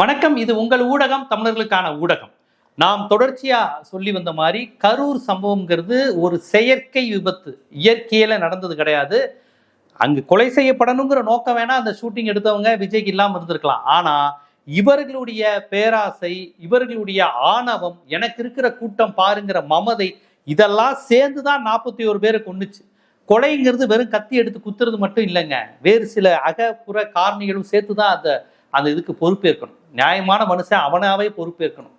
வணக்கம். இது உங்கள் ஊடகம், தமிழர்களுக்கான ஊடகம். நாம் தொடர்ச்சியா சொல்லி வந்த மாதிரி கரூர் சம்பவம்ங்கிறது ஒரு செயற்கை விபத்து, இயற்கையில நடந்தது கிடையாது. அங்கு கொலை செய்யப்படணுங்கிற நோக்கம் வேணா அந்த ஷூட்டிங் எடுத்தவங்க விஜய்க்கு இல்லாம இருந்திருக்கலாம். ஆனா இவர்களுடைய பேராசை, இவர்களுடைய ஆணவம், எனக்கு இருக்கிற கூட்டம் பாருங்கிற மமதை, இதெல்லாம் சேர்ந்துதான் 41 பேரை கொன்னுச்சு. கொலைங்கிறது வெறும் கத்தி எடுத்து குத்துறது மட்டும் இல்லைங்க, வேறு சில அகப்புற காரணிகளும் சேர்த்துதான் அந்த இதுக்கு பொறுப்பேற்கணும். நியாயமான மனுஷன் அவனாவே பொறுப்பேற்கணும்.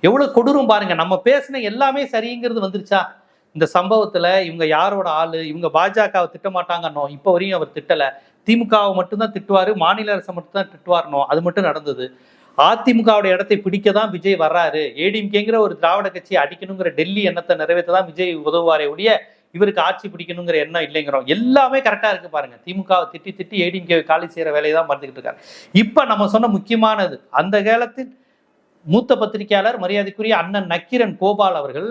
எவ்வளவு கொடூரம் பாருங்க. நம்ம பேசின எல்லாமே சரிங்கிறது வந்துருச்சா? இந்த சம்பவத்துல இவங்க யாரோட ஆளு, இவங்க பாஜகவை திட்ட மாட்டாங்கன்னோ இப்ப வரையும் அவர் திட்டல. திமுகவை மட்டும்தான் திட்டுவாரு, மாநில அரசை மட்டும் தான் திட்டுவாருனோ அது மட்டும் நடந்தது. அதிமுகவோட இடத்தை பிடிக்கதான் விஜய் வர்றாரு, ஏடிஎம்கேங்கிற ஒரு திராவிட கட்சியை அடிக்கணுங்கிற டெல்லி எண்ணத்தை நிறைவேற்றதான் விஜய் உதவுவாரே ஒழிய இவருக்கு ஆட்சி பிடிக்கணுங்கிற எண்ணம் இல்லைங்கிறோம். எல்லாமே கரெக்டா இருக்கு பாருங்க. திமுகவை திட்டி திட்டி ஏடிஎம்கே காலி செய்யற வேலையை தான் பார்த்துக்கிட்டு இருக்காரு. இப்ப நம்ம சொன்ன முக்கியமானது, அந்த காலத்தில் மூத்த பத்திரிகையாளர் மரியாதைக்குரிய அண்ணன் நக்கீரன் கோபால் அவர்கள்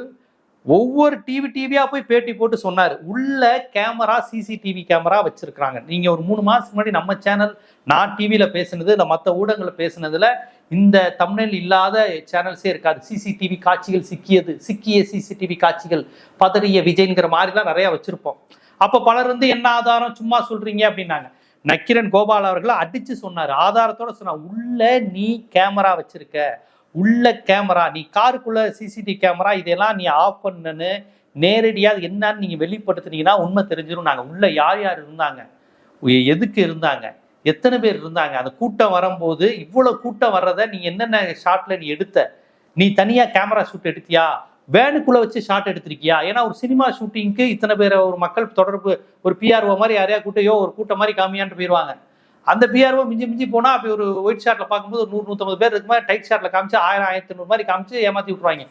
ஒவ்வொரு டிவியா போய் பேட்டி போட்டு சொன்னாரு, உள்ள கேமரா சிசிடிவி கேமரா வச்சிருக்காங்க. நீங்க ஒரு 3 மாசத்துக்கு முன்னாடி நம்ம சேனல், நான் டிவியில பேசினது, இல்ல மற்ற ஊடகங்களை பேசினதுல இந்த தம்ப்நெயில் இல்லாத சேனல்ஸே இருக்காது. சிசிடிவி காட்சிகள் சிக்கிய சிசிடிவி காட்சிகள், பதறிய விஜய்ங்கிற மாதிரிலாம் நிறைய வச்சிருப்போம். அப்ப பலர் என்ன ஆதாரம், சும்மா சொல்றீங்க அப்படின்னாங்க. நக்கீரன் கோபால் அவர்கள் அடிச்சு சொன்னாரு, ஆதாரத்தோட சொன்னார், உள்ள நீ கேமரா வச்சிருக்க, உள்ள கேமரா, நீ காருக்குள்ள சிசிடிவி கேமரா, இதெல்லாம் நீ ஆஃப் பண்ணு, நேரடியா என்னன்னு நீங்க வெளிப்படுத்தினீங்கன்னா உண்மை தெரிஞ்சிடும். நாங்க உள்ள யார் யார் இருந்தாங்க, எதுக்கு இருந்தாங்க, எத்தனை பேர் இருந்தாங்க, அந்த கூட்டம் வரும்போது இவ்வளவு கூட்டம் வர்றத நீ என்னென்ன ஷாட்ல நீ எடுத்த, நீ தனியா கேமரா ஷூட் எடுத்தியா, வேனுக்குள்ள வச்சு ஷாட் எடுத்திருக்கியா? ஏன்னா ஒரு சினிமா ஷூட்டிங்க்கு இத்தனை பேர் ஒரு மக்கள் தொடர்பு, ஒரு பிஆர்ஓ மாதிரி யாரையா கூட்டையோ ஒரு கூட்டம் மாதிரி காமியான்ட்டு போயிடுவாங்க. அந்த பிஆர்ஓ மிஞ்சி போனா அப்படி ஒரு ஒயிட் ஷாட்ல பார்க்கும்போது ஒரு 100-150 பேர் இருக்கு மாதிரி டைட் ஷாட்ல காமிச்சு 1000-1500 மாதிரி காமிச்சு ஏமாத்தி விட்டுருவாங்க.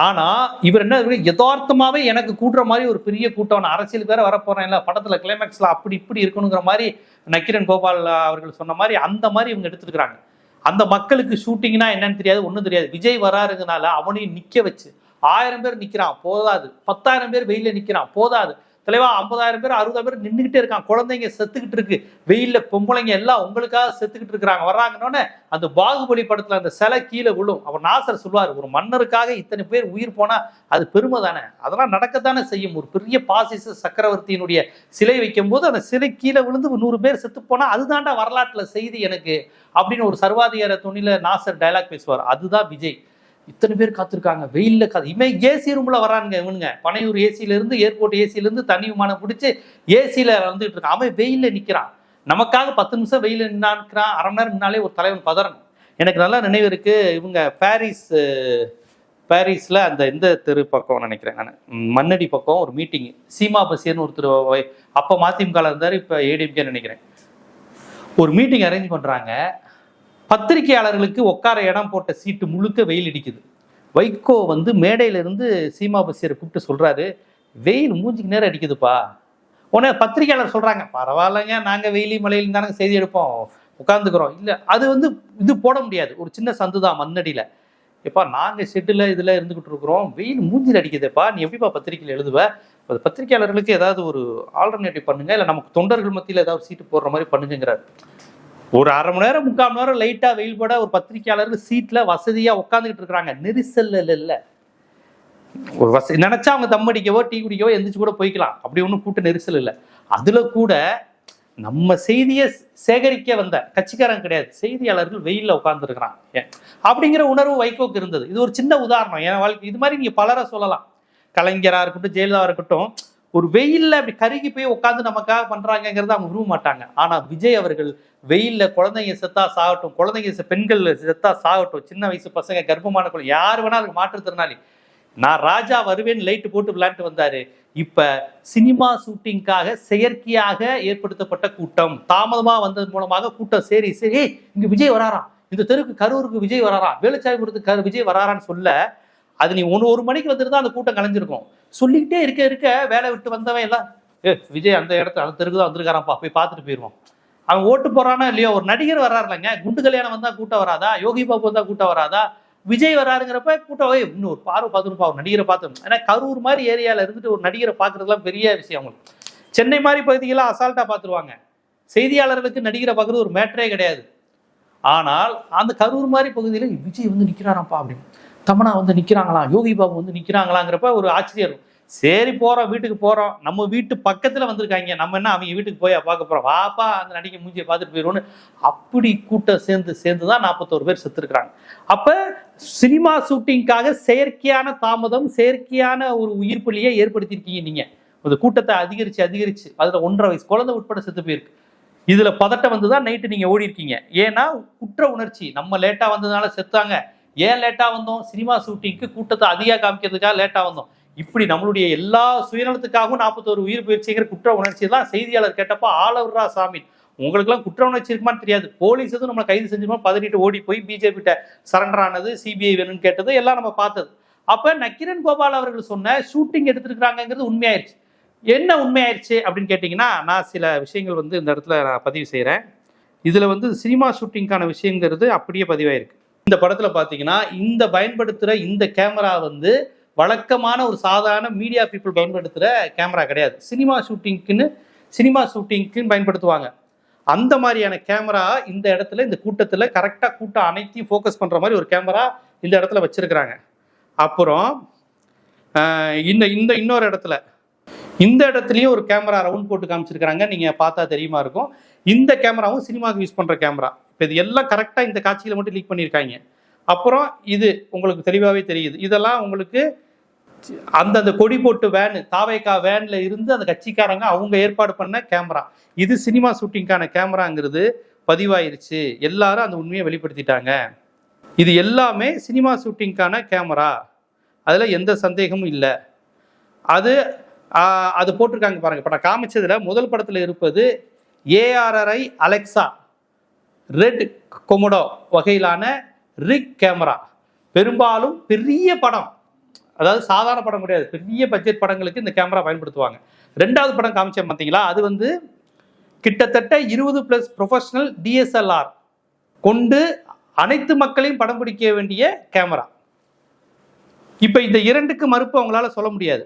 ஆனா இவர் என்ன, யதார்த்தமாவே எனக்கு கூட்டுற மாதிரி ஒரு பெரிய கூட்டம், அரசியலுக்கு வேற வரப்போறேன் இல்ல, படத்துல கிளைமேக்ஸ்ல அப்படி இப்படி இருக்கணுங்கிற மாதிரி நக்கீரன் கோபால் அவர்கள் சொன்ன மாதிரி அந்த மாதிரி இவங்க எடுத்துருக்காங்க. அந்த மக்களுக்கு ஷூட்டிங்னா என்னன்னு தெரியாது, ஒண்ணும் தெரியாது. விஜய் வராருங்கனால அவனையும் நிக்க வச்சு 1000 பேர் நிக்கிறான் போதாது, 10,000 பேர் வெயில நிக்கிறான் போதாது, தலைவா 50,000 பேர் 60,000 பேர் நின்றுகிட்டே இருக்கான், குழந்தைங்க செத்துக்கிட்டு இருக்கு, வெயில்ல பொம்பளைங்க எல்லாம் உங்களுக்காக செத்துக்கிட்டு இருக்கிறாங்க. வர்றாங்கன்னொன்னே அந்த பாகுபலி படத்துல அந்த சிலை கீழே விழும். அவர் நாசர் சொல்லுவார், ஒரு மன்னருக்காக இத்தனை பேர் உயிர் போனா அது பெருமை தானே, அதெல்லாம் நடக்கத்தானே செய்யும். ஒரு பெரிய பாசிச சக்கரவர்த்தியினுடைய சிலை வைக்கும் போது அந்த சிலை கீழே விழுந்து 100 பேர் செத்து போனா அதுதான்டா வரலாற்றுல செய்தி எனக்கு அப்படின்னு ஒரு சர்வாதிகார துணியில நாசர் டயலாக் பேசுவார். அதுதான் விஜய். இத்தனை பேர் காத்திருக்காங்க வெயில்ல, இவன் ஏசி ரூம்ல வரானுங்க. இவனுங்க பனையூர் ஏசியில இருந்து, ஏர்போர்ட் ஏசியில இருந்து தனி விமானம் பிடிச்சி ஏசியில வந்துட்டு இருக்கான். அவன் வெயில்ல நிக்கிறான். நமக்காக 10 நிமிஷம் வெயில நின்னான், அரை மணி நேரம் நின்னாலே ஒரு தலைவன் பதறணும். எனக்கு நல்லா நினைவு இருக்கு, இவங்க பாரிஸ்ல அந்த இந்த தெரு பக்கம் நினைக்கிறேன் நான், மண்ணடி பக்கம் ஒரு மீட்டிங், சீமா பசீர்னு ஒருத்தர் அப்ப மதிமுக இருந்தாரு, இப்ப ஏடிஎம்கே நினைக்கிறேன், ஒரு மீட்டிங் அரேஞ்ச் பண்றாங்க. பத்திரிகையாளர்களுக்கு உட்கார இடம் போட்ட சீட்டு முழுக்க வெயில் அடிக்குது. வைகோ மேடையில இருந்து சீமா பசீரை கூப்பிட்டு சொல்றாரு, வெயில் மூஞ்சிக்கு நேரம் அடிக்குதுப்பா. உடனே பத்திரிகையாளர் சொல்றாங்க, பரவாயில்லைங்க, நாங்க வெயிலி மலையில தானே செய்தி எடுப்போம், உட்காந்துக்கிறோம். இல்ல அது இது போட முடியாது, ஒரு சின்ன சந்துதான் மண்ணடியில. எப்பா நாங்க ஷெட்டுல இதுல இருந்துகிட்டு இருக்கிறோம், வெயில் மூஞ்சில் அடிக்குதுப்பா, நீ எப்படிப்பா பத்திரிகையில எழுதுவ? பத்திரிகையாளர்களுக்கு ஏதாவது ஒரு ஆல்டர்னேட்டிவ் பண்ணுங்க, இல்ல நமக்கு தொண்டர்கள் மத்தியில் ஏதாவது சீட்டு போடுற மாதிரி பண்ணுங்கிறார். ஒரு அரை மணி நேரம் 3/4 மணி நேரம் லைட்டா வெயில் போட ஒரு பத்திரிகையாளர்கள் சீட்ல வசதியா உட்காந்துக்கிட்டு இருக்கிறாங்க. நெரிசல் இல்ல, ஒரு வசதி நினைச்சா அவங்க தம் அடிக்கவோ டீ குடிக்கவோ எந்திரிச்சு கூட போய்க்கலாம், அப்படி ஒன்றும் கூட்ட நெரிசல் இல்லை. அதுல கூட நம்ம செய்தியை சேகரிக்க வந்த கட்சிக்காரன் கிடையாது, செய்தியாளர்கள் வெயில்ல உட்கார்ந்து இருக்கிறான் அப்படிங்கிற உணர்வு வைகோக்கு இருந்தது. இது ஒரு சின்ன உதாரணம் என் வாழ்க்கை. இது மாதிரி நீங்க பலரை சொல்லலாம், கலைஞரா இருக்கட்டும், ஜெயலலிதா இருக்கட்டும், ஒரு வெயில்ல அப்படி கருகி போய் உட்காந்து நமக்காக பண்றாங்கிறத அவங்க விரும்ப மாட்டாங்க. ஆனா விஜய் அவர்கள் வெயில்ல குழந்தைங்க செத்தா சாகட்டும், குழந்தைங்க பெண்கள் செத்தா சாகட்டும், சின்ன வயசு பசங்க, கர்ப்பமான குழந்தை, யார் வேணா அதுக்கு மாற்றுத்திறனாளி, நான் ராஜா வருவேன் லைட்டு போட்டு விளையாண்டு வந்தாரு. இப்ப சினிமா ஷூட்டிங்காக செயற்கையாக ஏற்படுத்தப்பட்ட கூட்டம், தாமதமா வந்தது மூலமாக கூட்டம் சரி இங்க விஜய் வராராம், இந்த தெருக்கு கரூருக்கு விஜய் வராராம், வேலுச்சாமிபுரத்துக்கு விஜய் வராரான்னு சொல்ல, அது நீ 1 மணிக்கு வந்துட்டு தான் அந்த கூட்டம் கலைஞ்சிருக்கும். சொல்லிக்கிட்டே இருக்க வேலை விட்டு வந்தவன் எல்லாம் விஜய் அந்த இடத்துல அந்த தெருக்கு தான் வந்திருக்காரான்ப்பா, போய் பார்த்துட்டு போயிடுவோம். அவன் ஓட்டு போறானோ இல்லையோ, ஒரு நடிகர் வர்றாருலங்க, குண்டு கல்யாணம் வந்தா கூட்டம் வராதா, யோகி பாபு வந்தா கூட்டம் வராதா, விஜய் வராருங்கிறப்ப கூட்டம் இன்னும் ஒரு பார்வை பார்த்துருப்பா, ஒரு நடிகரை பார்த்து. ஏன்னா கரூர் மாதிரி ஏரியால இருந்துட்டு ஒரு நடிகரை பார்க்கறதுலாம் பெரிய விஷயம் அவங்களுக்கு. சென்னை மாதிரி பகுதிகளாக அசால்ட்டா பார்த்துருவாங்க. செய்தியாளர்களுக்கு நடிகரை பார்க்கறது ஒரு மேட்டரே கிடையாது. ஆனால் அந்த கரூர் மாதிரி பகுதியில் விஜய் வந்து நிற்கிறாராப்பா அப்படின்னு, தமனா வந்து நிற்கிறாங்களா, யோகி பாபு வந்து நிற்கிறாங்களாங்கிறப்ப ஒரு ஆச்சரியம் இருக்கும். சரி போகிறோம், வீட்டுக்கு போகிறோம், நம்ம வீட்டு பக்கத்தில் வந்திருக்காங்க, நம்ம என்ன அவங்க வீட்டுக்கு போய் பார்க்க போகிறோம், வாப்பா அந்த நடிகை மூஞ்சியை பார்த்துட்டு போயிடுவோன்னு அப்படி கூட்டம் சேர்ந்து தான் 41 பேர் செத்துருக்குறாங்க. அப்போ சினிமா ஷூட்டிங்காக செயற்கையான தாமதம், செயற்கையான ஒரு உயிர் பலியை ஏற்படுத்தியிருக்கீங்க நீங்கள். அந்த கூட்டத்தை அதிகரித்து அதில் 1.5 வயசு குழந்தை உட்பட செத்து போயிருக்கு. இதில் பதட்டம் வந்து தான் நைட்டு நீங்கள் ஓடி இருக்கீங்க. ஏன்னா குற்ற உணர்ச்சி, நம்ம லேட்டாக வந்ததுனால செத்தாங்க, ஏன் லேட்டாக வந்தோம், சினிமா ஷூட்டிங்க்கு கூட்டத்தை அதிகம் காமிக்கிறதுக்காக லேட்டாக வந்தோம், இப்படி நம்மளுடைய எல்லா சுயநலத்துக்காகவும் 41 உயிர் போயிடுச்சுங்கிற குற்ற உணர்ச்சி தான் செய்தியாளர் கேட்டப்போ ஆளவர்ரா சாமி, உங்களுக்குலாம் குற்ற உணர்ச்சி இருக்குமான்னு தெரியாது, போலீஸ் எதுவும் நம்மளை கைது செஞ்சுமா பதறிட்டு ஓடி போய் பிஜேபி கிட்ட சரண்டர் ஆனது, சிபிஐ வேணும்னு கேட்டது எல்லாம் நம்ம பார்த்தது. அப்போ நக்கீரன் கோபால் அவர்கள் சொன்ன ஷூட்டிங் எடுத்துருக்காங்கிறது உண்மையாயிருச்சு. என்ன உண்மையாயிருச்சு அப்படின்னு கேட்டிங்கன்னா, நான் சில விஷயங்கள் வந்து இந்த இடத்துல நான் பதிவு செய்கிறேன். இதில் வந்து சினிமா ஷூட்டிங்கான விஷயங்கிறது அப்படியே பதிவாயிருக்கு. இந்த படத்தில் பார்த்தீங்கன்னா இந்த பயன்படுத்துகிற இந்த கேமரா வந்து வழக்கமான ஒரு சாதாரண மீடியா பீப்புள் பயன்படுத்துகிற கேமரா கிடையாது. சினிமா ஷூட்டிங்க்குன்னு பயன்படுத்துவாங்க. அந்த மாதிரியான கேமரா இந்த இடத்துல, இந்த கூட்டத்தில் கரெக்டாக கூட்டம் அனைத்தையும் ஃபோக்கஸ் பண்ணுற மாதிரி ஒரு கேமரா இந்த இடத்துல வச்சுருக்குறாங்க. அப்புறம் இன்னொரு இடத்துல, இந்த இடத்துலையும் ஒரு கேமரா ரவுண்ட் போட்டு காமிச்சிருக்கிறாங்க, நீங்கள் பார்த்தா தெரியுமா இருக்கும். இந்த கேமராவும் சினிமாவுக்கு யூஸ் பண்ணுற கேமரா. இப்போ இது எல்லாம் கரெக்டாக இந்த காட்சியில் மட்டும் லீக் பண்ணியிருக்காங்க. அப்புறம் இது உங்களுக்கு தெளிவாகவே தெரியுது, இதெல்லாம் உங்களுக்கு அந்தந்த கொடி போட்டு வேனு, தாவேகா வேன்ல இருந்து அந்த கட்சிக்காரங்க அவங்க ஏற்பாடு பண்ண கேமரா. இது சினிமா ஷூட்டிங்கான கேமராங்கிறது பதிவாயிருச்சு, எல்லாரும் அந்த உண்மையை வெளிப்படுத்திட்டாங்க. இது எல்லாமே சினிமா ஷூட்டிங்கான கேமரா, அதில் எந்த சந்தேகமும் இல்லை. அது போட்டிருக்காங்க பாருங்க. இப்போ நான் காமிச்சதுல முதல் படத்தில் இருப்பது ஏஆர்ஐ அலெக்சா ரெட் கொமோடோ வகையிலான ரிக் கேமரா. பெரும்பாலும் பெரிய படம், அதாவது சாதாரண படம் கிடையாது, பெரிய பட்ஜெட் படங்களுக்கு இந்த கேமரா பயன்படுத்துவாங்க. ரெண்டாவது படம் காமிச்சேன் பார்த்தீங்களா, அது வந்து கிட்டத்தட்ட 20+ ப்ரொஃபஷனல் DSLR கொண்டு அனைத்து மக்களையும் படம் பிடிக்க வேண்டிய கேமரா. இப்போ இந்த இரண்டுக்கு மறுப்பு அவங்களால சொல்ல முடியாது.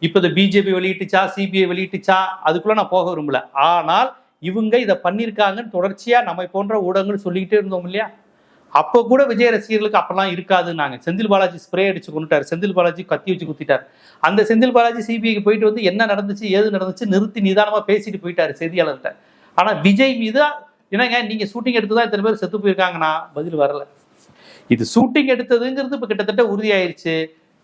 இப்போ இந்த பிஜேபி வெளியிட்டுச்சா, சிபிஐ வெளியிட்டுச்சா, அதுக்குள்ள நான் போக விரும்பல. ஆனால் இவங்க இதை பண்ணியிருக்காங்கன்னு தொடர்ச்சியா நம்ம போன்ற ஊடகங்கள் சொல்லிக்கிட்டே இருந்தோம் இல்லையா. அப்போ கூட விஜய் ரசிகர்களுக்கு அப்பெல்லாம் இருக்காதுன்னாங்க. செந்தில் பாலாஜி ஸ்ப்ரே அடிச்சு கொண்டுட்டார், செந்தில் பாலாஜி கத்தி வச்சு குத்திட்டார். அந்த செந்தில் பாலாஜி சிபிஐக்கு போயிட்டு வந்து என்ன நடந்துச்சு ஏது நடந்துச்சு நிறுத்தி நிதானமா பேசிட்டு போயிட்டாரு செய்தியாளர்கிட்ட. ஆனா விஜய் மீது என்னங்க நீங்க ஷூட்டிங் எடுத்துதான் இத்தனை பேர் செத்து போயிருக்காங்கன்னா பதில் வரல. இது ஷூட்டிங் எடுத்ததுங்கிறது இப்போ கிட்டத்தட்ட உறுதியாயிருச்சு.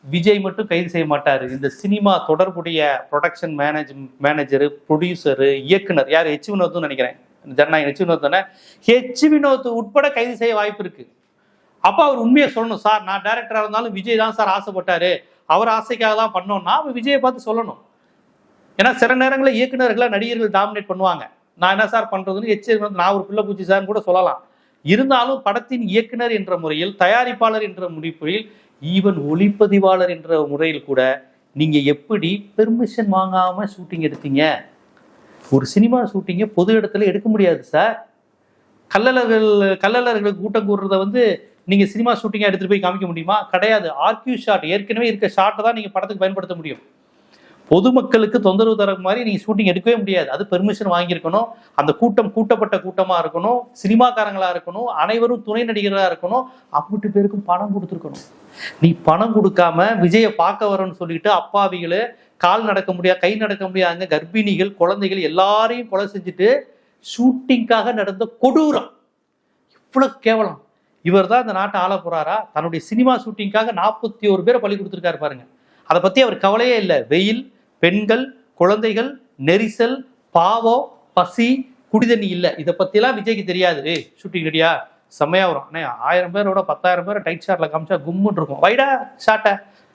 விஜய் மட்டும் கைது செய்ய மாட்டாரு, இந்த சினிமா தொடர்புடைய ப்ரொடக்ஷன் மேனேஜரு, ப்ரொடியூசரு, இயக்குனர் யார், H வினோத்னு நினைக்கிறேன், ஜனநாயகம் H வினோத் தானே, H வினோத் உட்பட கைது செய்ய வாய்ப்பு இருக்கு. அப்போ அவர் உண்மையை சொல்லணும். சார் நான் டைரக்டராக இருந்தாலும் விஜய் தான் சார் ஆசைப்பட்டாரு, அவர் ஆசைக்காக தான் பண்ணோம்னா அவர் விஜயை பார்த்து சொல்லணும். ஏன்னா சில நேரங்களில் இயக்குநர்களை நடிகர்கள் டாமினேட் பண்ணுவாங்க. நான் என்ன சார் பண்றதுன்னு H வினோத் நான் ஒரு பிள்ளை பூச்சி சார்னு கூட சொல்லலாம். இருந்தாலும் படத்தின் இயக்குனர் என்ற முறையில், தயாரிப்பாளர் என்ற முறையில், ஈவன் ஒளிப்பதிவாளர் என்ற முறையில் கூட நீங்க எப்படி பெர்மிஷன் வாங்காம ஷூட்டிங் எடுத்தீங்க? ஒரு சினிமா ஷூட்டிங்கை பொது இடத்துல எடுக்க முடியாது சார். கள்ளலர்களுக்கு கூட்டம் கூடுறத வந்து நீங்க சினிமா ஷூட்டிங்கா எடுத்துட்டு போய் காமிக்க முடியுமா? கிடையாது. ஆர்கியூ ஷாட், ஏற்கனவே இருக்க ஷாட்டை தான் நீங்க படத்துக்கு பயன்படுத்த முடியும். பொதுமக்களுக்கு தொந்தரவு தர மாதிரி நீங்க ஷூட்டிங் எடுக்கவே முடியாது. அது பெர்மிஷன் வாங்கியிருக்கணும், அந்த கூட்டப்பட்ட கூட்டமா இருக்கணும், சினிமாக்காரங்களா இருக்கணும், அனைவரும் துணை நடிகர்களா இருக்கணும், அம்பிட்டு பேருக்கும் பணம் கொடுத்துருக்கணும். நீ பணம் கொடுக்காம விஜயை பார்க்க வரணும்னு சொல்லிட்டு அப்பாவிகளை கால் நடக்க முடியாது, கை நடக்க முடியாதுங்க, கர்ப்பிணிகள், குழந்தைகள் எல்லாரையும் கொலை செஞ்சுட்டு ஷூட்டிங்காக நடந்த கொடூரம் இவ்வளவு கேவலம். இவர் தான் இந்த நாட்டை ஆள போறாரா? தன்னுடைய சினிமா ஷூட்டிங்காக 41 பேரை பலி கொடுத்துருக்காரு பாருங்க. அதை பத்தி அவர் கவலையே இல்லை. வெயில், பெண்கள், குழந்தைகள், நெரிசல், பாவம், பசி, குடிதண்ணி இல்லை, இதை பத்திலாம் விஜய்க்கு தெரியாது. ஷூட்டிங் ரெடியா, செம்மையா வரும் அண்ணே, 1000 பேரோட 10,000 பேரை டைட் ஷாட்ல காமிச்சா கும்முன்னு இருக்கும், வைடா ஷாட்டை.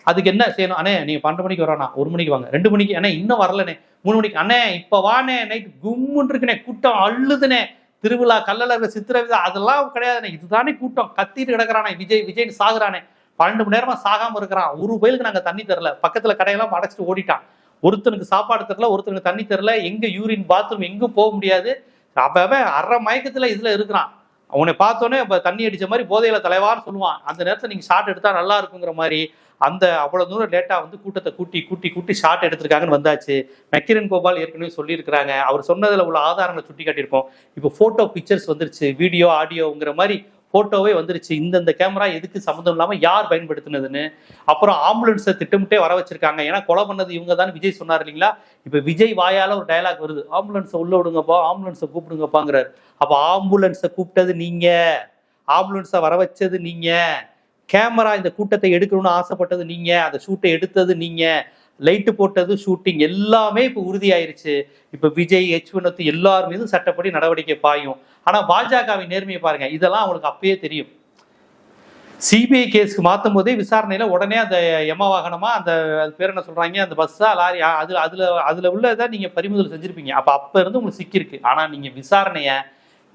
அதுக்கு என்ன செய்யணும்? அண்ணே நீங்க 12 மணிக்கு வரோண்ணா, 1 மணிக்கு வாங்க, 2 மணிக்கு, அண்ணே இன்னும் வரலண்ணே, 3 மணிக்கு, அண்ணே இப்ப வானே, நைட் கும்முன்னு இருக்குண்ணே, கூட்டம் அள்ளுதுனே, திருவிழா, கல்லழகு, சித்திரவிழா அதெல்லாம் கிடையாதுண்ணே, இதுதானே கூட்டம், கத்திட்டு கிடக்குறானே விஜய் சாகுறானே, 12 மணி நேரமா சாகாம இருக்கிறான், ஒரு பயிலுக்கு நாங்க தண்ணி தரல, பக்கத்துல கடையெல்லாம் அடைச்சிட்டு ஓடிட்டான், ஒருத்தனுக்கு சாப்பாடு தரல, ஒருத்தனுக்கு தண்ணி தரல, எங்க யூரின் பாத்ரூம் எங்கும் போக முடியாது, அப்பவே அரை மயக்கத்துல இதுல இருக்கிறான். அவனை பார்த்தோன்னே இப்போ தண்ணி அடிச்ச மாதிரி போதையில தலைவான்னு சொல்லுவான். அந்த நேரத்தில் நீங்க ஷாட் எடுத்தா நல்லா இருக்குங்கிற மாதிரி அந்த அவ்வளவு தூரம் லேட்டா வந்து கூட்டத்தை கூட்டி ஷார்ட் எடுத்திருக்காங்கன்னு வந்தாச்சு. நக்கீரன் கோபால் ஏற்கனவே சொல்லியிருக்கிறாங்க. அவர் சொன்னதுல உள்ள ஆதாரங்களை சுட்டி காட்டியிருக்கோம். இப்போ போட்டோ பிக்சர்ஸ் வந்துருச்சு, வீடியோ ஆடியோங்கிற மாதிரி போட்டோவே வந்துருச்சு. இந்த கேமரா எதுக்கு சம்மந்தம் இல்லாம யார் பயன்படுத்தினதுன்னு. அப்புறம் ஆம்புலன்ஸை திட்டமிட்டே வர வச்சிருக்காங்க. ஏன்னா கொலை பண்ணது இவங்க தான் விஜய் சொன்னார் இல்லைங்களா. இப்ப விஜய் வாயால ஒரு டயலாக் வருது, ஆம்புலன்ஸை உள்ள விடுங்கப்பா, ஆம்புலன்ஸை கூப்பிடுங்கப்பாங்கிறாரு. அப்ப ஆம்புலன்ஸை கூப்பிட்டது நீங்க, ஆம்புலன்ஸை வர வச்சது நீங்க, கேமரா இந்த கூட்டத்தை எடுக்கணும்னு ஆசைப்பட்டது நீங்க, அந்த ஷூட்டை எடுத்தது நீங்க, லைட்டு போட்டது, ஷூட்டிங் எல்லாமே இப்போ உறுதியாயிருச்சு. இப்போ விஜய், வினோத் எல்லார் மீதும் சட்டப்படி நடவடிக்கை பாயும். ஆனா பாஜகவின் நேர்மையை பாருங்க, இதெல்லாம் அவங்களுக்கு அப்பயே தெரியும். சிபிஐ கேஸ்க்கு மாற்றும் போதே விசாரணையில உடனே அந்த எம வாகனமா, அந்த பேர் என்ன சொல்றாங்க, அந்த பஸ்ஸா லாரி, அதுல உள்ளதான் நீங்க பறிமுதல் செஞ்சிருப்பீங்க. அப்ப இருந்து உங்களுக்கு சிக்கிருக்கு. ஆனா நீங்க விசாரணைய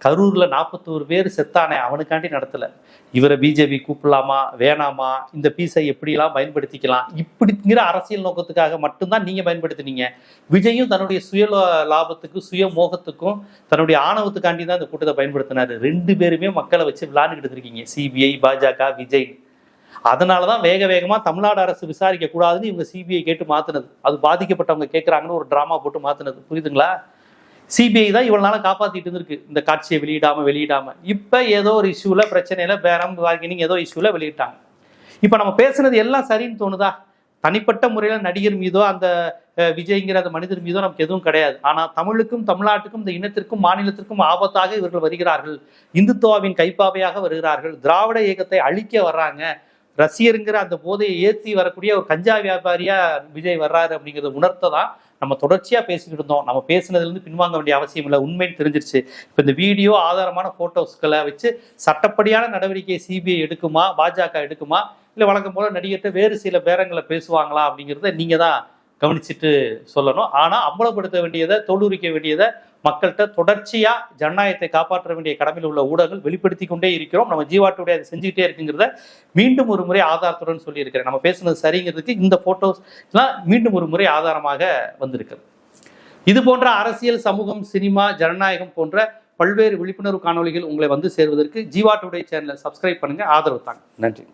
கரூர்ல 41 பேர் செத்தானே அவனுக்காண்டி நடத்தல. இவரை பிஜேபி கூப்பிடலாமா வேணாமா, இந்த பீஸை எப்படிலாம் பயன்படுத்திக்கலாம், இப்படிங்கிற அரசியல் நோக்கத்துக்காக மட்டும்தான் நீங்க பயன்படுத்தினீங்க. விஜயும் தன்னுடைய சுய லாபத்துக்கும் சுய மோகத்துக்கும் தன்னுடைய ஆணவத்துக்காண்டி தான் இந்த கூட்டத்தை பயன்படுத்தினாரு. 2 பேருமே மக்களை வச்சு விளையாண்டுக்கிட்டு இருக்கீங்க, சிபிஐ, பாஜக, விஜய். அதனாலதான் வேகமா தமிழ்நாடு அரசு விசாரிக்க கூடாதுன்னு இவங்க சிபிஐ கேட்டு மாத்தினது. அது பாதிக்கப்பட்டவங்க கேட்கறாங்கன்னு ஒரு டிராமா போட்டு மாத்தினது. புரியுதுங்களா? சிபிஐ தான் இவ்வளவு நாள காப்பாத்திட்டு இருந்திருக்கு, இந்த காட்சியை வெளியிடாம. இப்ப ஏதோ ஒரு இஷ்யூல, பிரச்சனையில, பேரம் பார்கெனிங் ஏதோ இஷ்யூல வெளியிட்டாங்க. இப்ப நம்ம பேசுனது எல்லாம் சரின்னு தோணுதா? தனிப்பட்ட முறையில நடிகர் மீதோ அந்த விஜய்ங்கிற அந்த மனிதர் மீதோ நமக்கு எதுவும் கிடையாது. ஆனா தமிழுக்கும், தமிழ்நாட்டுக்கும், இந்த இனத்திற்கும், மாநிலத்திற்கும் ஆபத்தாக இவர்கள் வருகிறார்கள். இந்துத்துவாவின் கைப்பாவையாக வருகிறார்கள். திராவிட இயக்கத்தை அழிக்க வர்றாங்க. ரசிகருங்கிற அந்த போதையை ஏற்றி வரக்கூடிய ஒரு கஞ்சா வியாபாரியா விஜய் வர்றாரு அப்படிங்கிறத உணர்த்ததான் நம்ம தொடர்ச்சியா பேசிக்கிட்டு இருந்தோம். நம்ம பேசுனதுல இருந்து பின்வாங்க வேண்டிய அவசியம் இல்லை, உண்மைன்னு தெரிஞ்சிருச்சு. இப்ப இந்த வீடியோ ஆதாரமான போட்டோஸ்களை வச்சு சட்டப்படியான நடவடிக்கை சிபிஐ எடுக்குமா, பாஜக எடுக்குமா, இல்லை வழக்கம் போல நடிகர்கிட்ட வேறு சில பேரங்களை பேசுவாங்களா அப்படிங்கிறத நீங்க தான் கவனிச்சுட்டு சொல்லணும். ஆனா அம்பலப்படுத்த வேண்டியதை, தோலுரிக்க வேண்டியதை மக்கள்கிட்ட தொடர்ச்சியா ஜனநாயகத்தை காப்பாற்ற வேண்டிய கடமையில் உள்ள ஊடகங்கள் வெளிப்படுத்தி கொண்டே இருக்கிறோம். நம்ம ஜீவாட்டுடைய அதை செஞ்சுக்கிட்டே இருக்குங்கிறத மீண்டும் ஒரு முறை ஆதாரத்துடன் சொல்லி இருக்கிறேன். நம்ம பேசுனது சரிங்கிறதுக்கு இந்த போட்டோஸ் எல்லாம் மீண்டும் ஒரு முறை ஆதாரமாக வந்திருக்கிறது. இது போன்ற அரசியல், சமூகம், சினிமா, ஜனநாயகம் போன்ற பல்வேறு விழிப்புணர்வு காணொலிகள் உங்களை வந்து சேர்வதற்கு ஜீவாட்டுடைய சேனலை சப்ஸ்கிரைப் பண்ணுங்க, ஆதரவு தாங்க. நன்றி.